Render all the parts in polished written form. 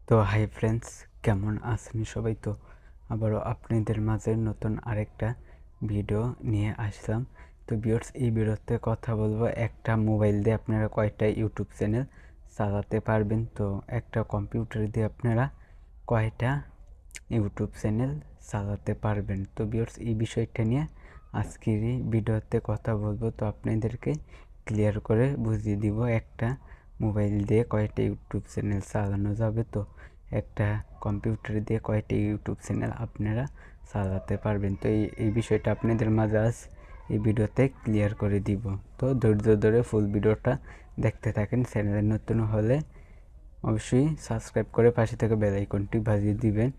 তো hi friends, কেমন আছেন সবাই? তো আবারও আপনাদের মাঝে নতুন আরেকটা ভিডিও নিয়ে আসলাম। তো ভিউয়ার্স, এই ভিডিওতে কথা বলবো একটা মোবাইল দিয়ে আপনারা কয়টা ইউটিউব চ্যানেল চালাতে পারবেন। তো একটা কম্পিউটার দিয়ে আপনারা কয়টা ইউটিউব চ্যানেল চালাতে পারবেন। তো ভিউয়ার্স, এই বিষয়টা নিয়ে আজকের এই ভিডিওতে কথা বলবো। তো আপনাদেরকে ক্লিয়ার করে বুঝিয়ে দিব একটা মোবাইল দিয়ে কয়টা ইউটিউব চ্যানেল চালানো যাবে। তো একটা কম্পিউটার দিয়ে কয়টা ইউটিউব চ্যানেল আপনারা চালাতে পারবেন। তো এই বিষয়টা আপনাদের মাঝে আজ এই ভিডিওতে ক্লিয়ার করে দিব। তো ধৈর্য ধরে ফুল ভিডিওটা দেখতে থাকেন। চ্যানেলে নতুন হলে অবশ্যই সাবস্ক্রাইব করে পাশে থেকে বেল আইকনটি বাজিয়ে দিবেন।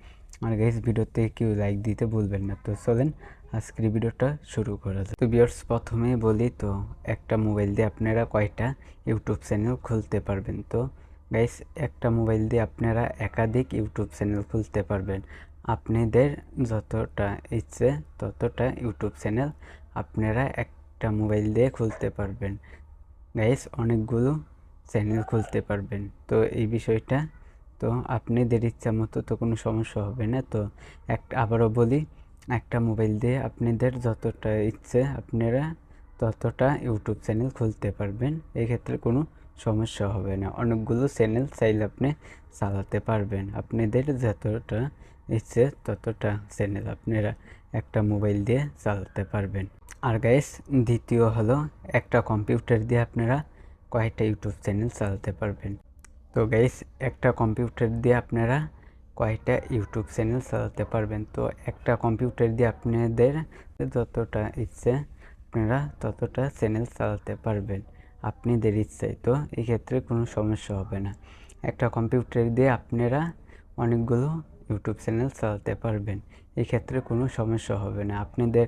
আর গাইস, ভিডিওতে কেউ লাইক দিতে ভুলবেন না। তো চলেন আজকের ভিডিওটা শুরু করা যায়। তো ভিউয়ার্স, প্রথমে বলি, তো একটা মোবাইল দিয়ে আপনারা কয়টা ইউটিউব চ্যানেল খুলতে পারবেন। তো গাইস, একটা মোবাইল দিয়ে আপনারা একাধিক ইউটিউব চ্যানেল খুলতে পারবেন। আপনাদের যতটা ইচ্ছে ততটা ইউটিউব চ্যানেল আপনারা একটা মোবাইল দিয়ে খুলতে পারবেন। গাইস, অনেকগুলো চ্যানেল খুলতে পারবেন। তো এই বিষয়টা তো আপনাদের ইচ্ছা মতো তো কোনো সমস্যা হবে না। তো আবারও বলি, একটা মোবাইল দিয়ে আপনাদের যতটা ইচ্ছে আপনারা ততটা ইউটিউব চ্যানেল খুলতে পারবেন। এক্ষেত্রে কোনো সমস্যা হবে না। অনেকগুলো চ্যানেল চাইলে আপনি চালাতে পারবেন। আপনাদের যতটা ইচ্ছে ততটা চ্যানেল আপনারা একটা মোবাইল দিয়ে চালাতে পারবেন। আর গাইস, দ্বিতীয় হলো, একটা কম্পিউটার দিয়ে আপনারা কয়টা ইউটিউব চ্যানেল চালাতে পারবেন। তো গাইস, একটা কম্পিউটার দিয়ে আপনারা কয়টা ইউটিউব চ্যানেল চালাতে পারবেন। তো একটা কম্পিউটার দিয়ে আপনাদের যতটা ইচ্ছে আপনারা ততটা চ্যানেল চালাতে পারবেন আপনাদের ইচ্ছায়। তো এক্ষেত্রে কোনো সমস্যা হবে না। একটা কম্পিউটার দিয়ে আপনারা অনেকগুলো ইউটিউব চ্যানেল চালাতে পারবেন। এক্ষেত্রে কোনো সমস্যা হবে না। আপনাদের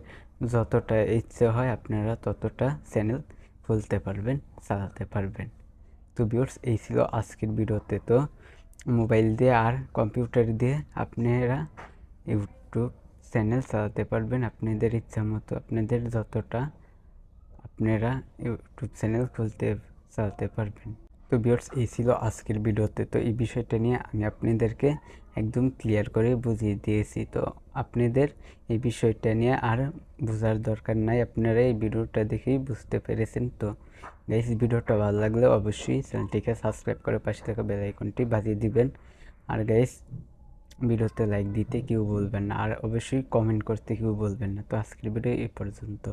যতটা ইচ্ছে হয় আপনারা ততটা চ্যানেল খুলতে পারবেন, চালাতে পারবেন। তো ভিউয়ার্স, এই ছিল আজকের ভিডিওতে। তো মোবাইল দিয়ে আর কম্পিউটার দিয়ে আপনারা ইউটিউব চ্যানেল চালাতে পারবেন আপনাদের ইচ্ছা মতো। আপনাদের যতটা আপনারা ইউটিউব চ্যানেল খুলতে চালাতে পারবেন। তো ভিউয়ার্স, এই ছিল আজকের ভিডিওতে। তো এই বিষয়টা নিয়ে আমি আপনাদেরকে একদম ক্লিয়ার করে বুঝিয়ে দিয়েছি। তো আপনাদের এই বিষয়টা নিয়ে আর বোঝার দরকার নাই, আপনারা এই ভিডিওটা দেখেই বুঝতে পেরেছেন। তো গাইস, ভিডিওটা ভালো লাগলে অবশ্যই চ্যানেলটিকে সাবস্ক্রাইব করে পাশে থাকা বেল আইকনটি বাজিয়ে দিবেন। আর গাইস, ভিডিওতে লাইক দিতে কেউ বলবেন না, আর অবশ্যই কমেন্ট করতে কেউ বলবেন না। তো আজকের ভিডিও এই পর্যন্ত।